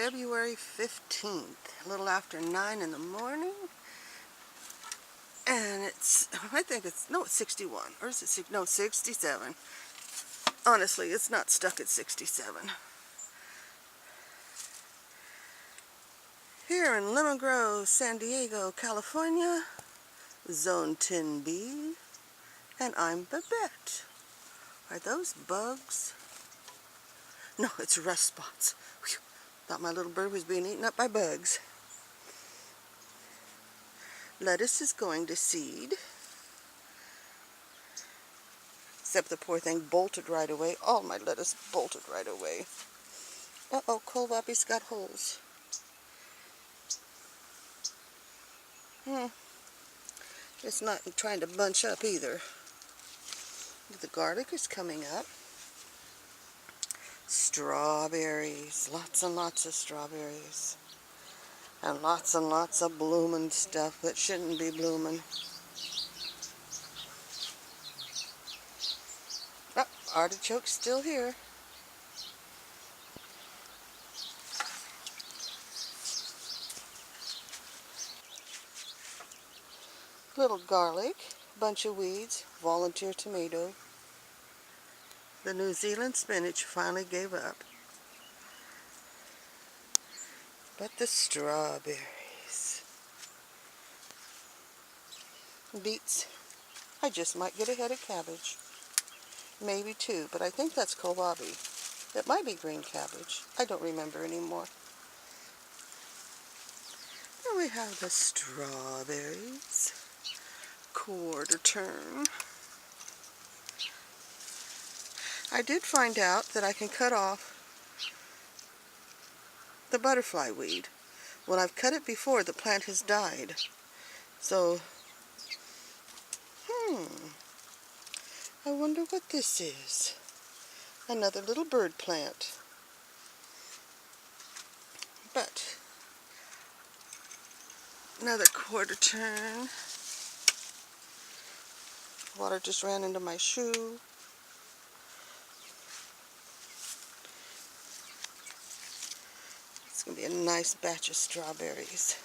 February 15th, a little after 9 in the morning. And it's, I think it's, no, it's 61. Or is it, no, 67. Honestly, it's not stuck at 67. Here in Lemon Grove, San Diego, California, Zone 10B, and I'm Babette. Are those bugs? No, it's rust spots. Whew. Thought my little bird was being eaten up by bugs. Lettuce is going to seed. Except the poor thing bolted right away. All my lettuce bolted right away. Uh-oh, kohlrabi's got holes. It's not trying to bunch up either. The garlic is coming up. Strawberries. Lots and lots of strawberries. And lots of blooming stuff that shouldn't be blooming. Oh, artichoke's still here. Little garlic, bunch of weeds, volunteer tomato. The New Zealand spinach finally gave up. But the strawberries. Beets. I just might get a head of cabbage. Maybe two, but I think that's kohlrabi. It might be green cabbage. I don't remember anymore. Here we have the strawberries. Quarter turn. I did find out that I can cut off the butterfly weed. When I've cut it before, the plant has died. So, I wonder what this is. Another little bird plant. But, another quarter turn. Water just ran into my shoe. It's going to be a nice batch of strawberries.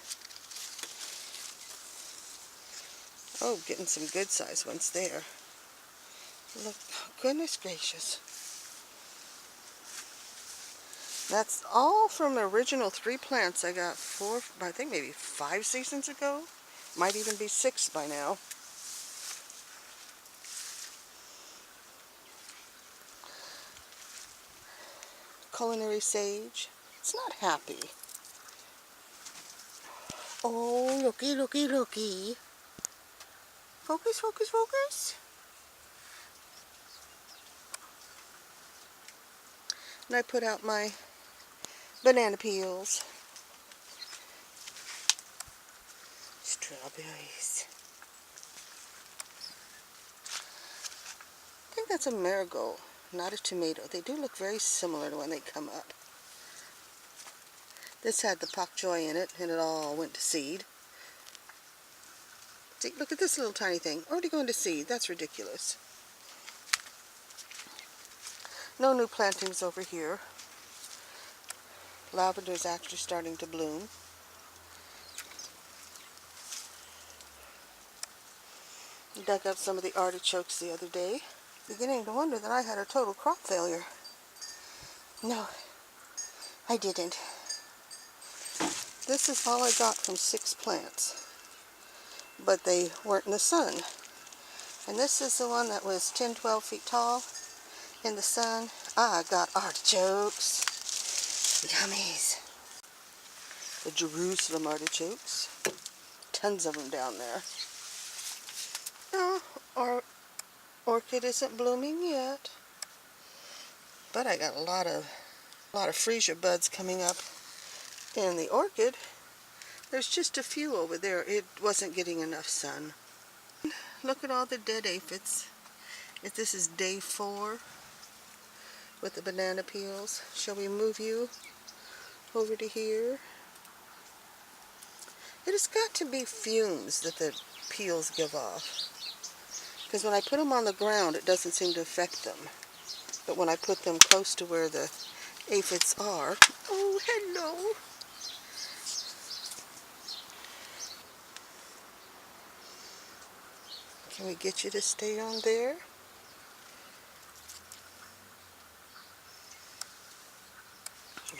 Oh, getting some good sized ones there. Look, oh, goodness gracious. That's all from the original 3 plants I got 4, I think maybe 5 seasons ago. Might even be 6 by now. Culinary sage. It's not happy. Oh, looky, looky, looky. Focus, focus, focus. And I put out my banana peels. Strawberries. I think that's a marigold, not a tomato. They do look very similar when they come up. This had the pak choi in it, and it all went to seed. See, look at this little tiny thing. Already going to seed. That's ridiculous. No new plantings over here. Lavender's actually starting to bloom. Dug up some of the artichokes the other day. Beginning to wonder that I had a total crop failure. No, I didn't. This is all I got from 6 plants. But they weren't in the sun. And this is the one that was 10, 12 feet tall in the sun. I got artichokes. Yummies. The Jerusalem artichokes. Tons of them down there. No, our orchid isn't blooming yet. But I got a lot of freesia buds coming up in the orchid. There's just a few over there. It wasn't getting enough sun. Look at all the dead aphids. If this is day 4 with the banana peels. Shall we move you over to here? It has got to be fumes that the peels give off. Because when I put them on the ground, it doesn't seem to affect them. But when I put them close to where the aphids are. Oh, hello. Can we get you to stay on there?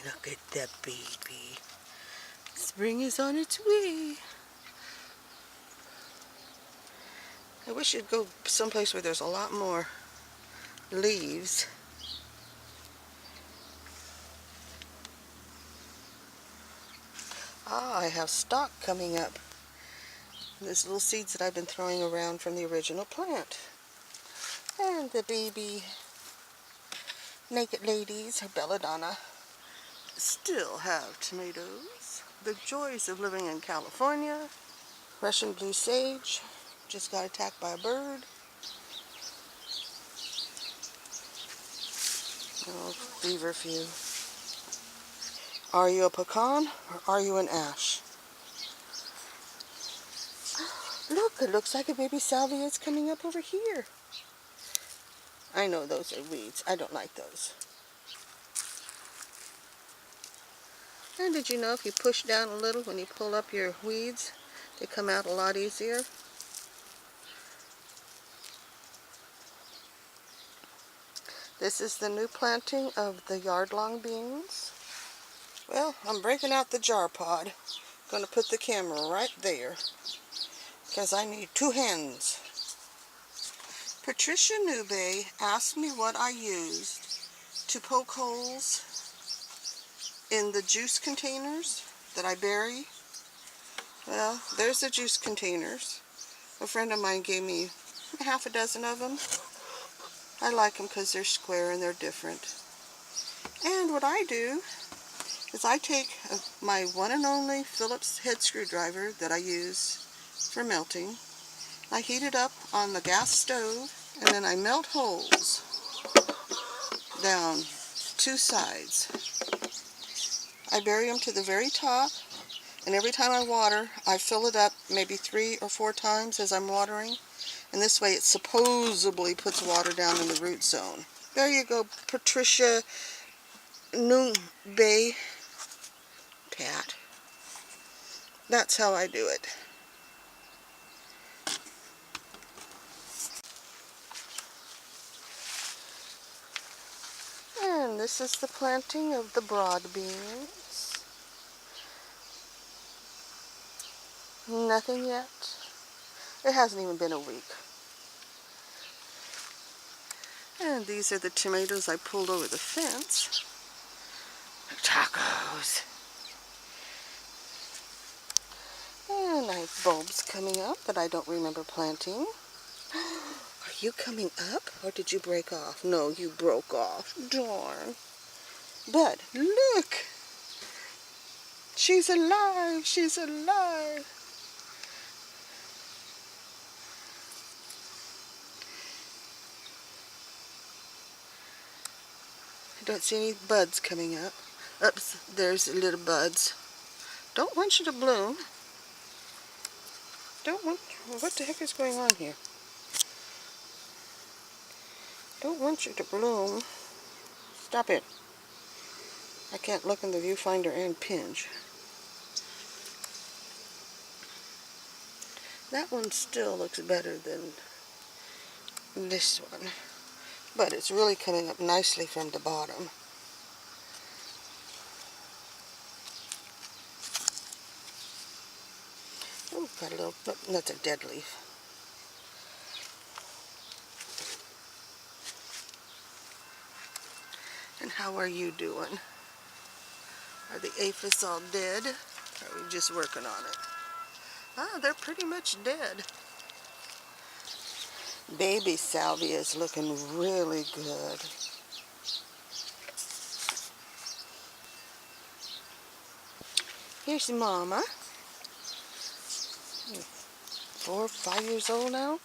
Look at that baby. Spring is on its way. I wish you'd go someplace where there's a lot more leaves. Ah, I have stalk coming up. There's little seeds that I've been throwing around from the original plant. And the baby naked ladies, or belladonna, still have tomatoes. The joys of living in California. Russian blue sage just got attacked by a bird. Oh, feverfew. Are you a pecan or are you an ash? Look, it looks like a baby salvia is coming up over here. I know those are weeds. I don't like those. And did you know if you push down a little when you pull up your weeds, they come out a lot easier? This is the new planting of the yard-long beans. Well, I'm breaking out the jar pod. Going to put the camera right there because I need two hands. Patricia Nube asked me what I used to poke holes in the juice containers that I bury. Well, there's the juice containers. A friend of mine gave me half a dozen of them. I like them because they're square and they're different. And what I do is I take my one and only Phillips head screwdriver that I use for melting. I heat it up on the gas stove and then I melt holes down two sides. I bury them to the very top, and every time I water, I fill it up maybe 3 or 4 times as I'm watering. And this way it supposedly puts water down in the root zone. There you go, Patricia Nube Tat. That's how I do it. And this is the planting of the broad beans. Nothing yet. It hasn't even been a week. And these are the tomatoes I pulled over the fence. Tacos. And I have bulbs coming up that I don't remember planting. Are you coming up or did you break off? No, you broke off. Darn. But look! She's alive! She's alive! I don't see any buds coming up. Oops, there's little buds. Don't want you to bloom. What the heck is going on here? Don't want you to bloom. Stop it. I can't look in the viewfinder and pinch. That one still looks better than this one. But it's really coming up nicely from the bottom. Oh, got a little, that's a dead leaf. And how are you doing? Are the aphids all dead? Or are we just working on it? Ah, they're pretty much dead. Baby salvia is looking really good. Here's Mama. 4 or 5 years old now.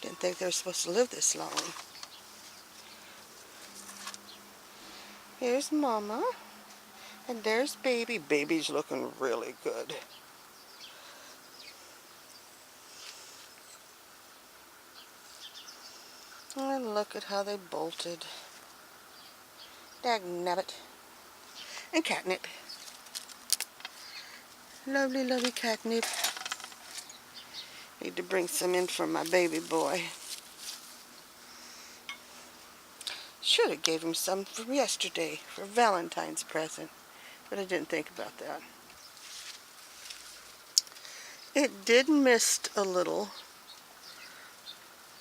Didn't think they were supposed to live this long. Here's Mama. And there's Baby. Baby's looking really good. And look at how they bolted. Dagnabbit. And catnip. Lovely, lovely catnip. Need to bring some in for my baby boy. Should have gave him some from yesterday for Valentine's present, but I didn't think about that. It did mist a little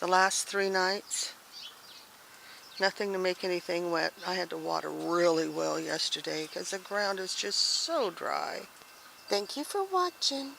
the last 3 nights. Nothing to make anything wet. I had to water really well yesterday because the ground is just so dry. Thank you for watching.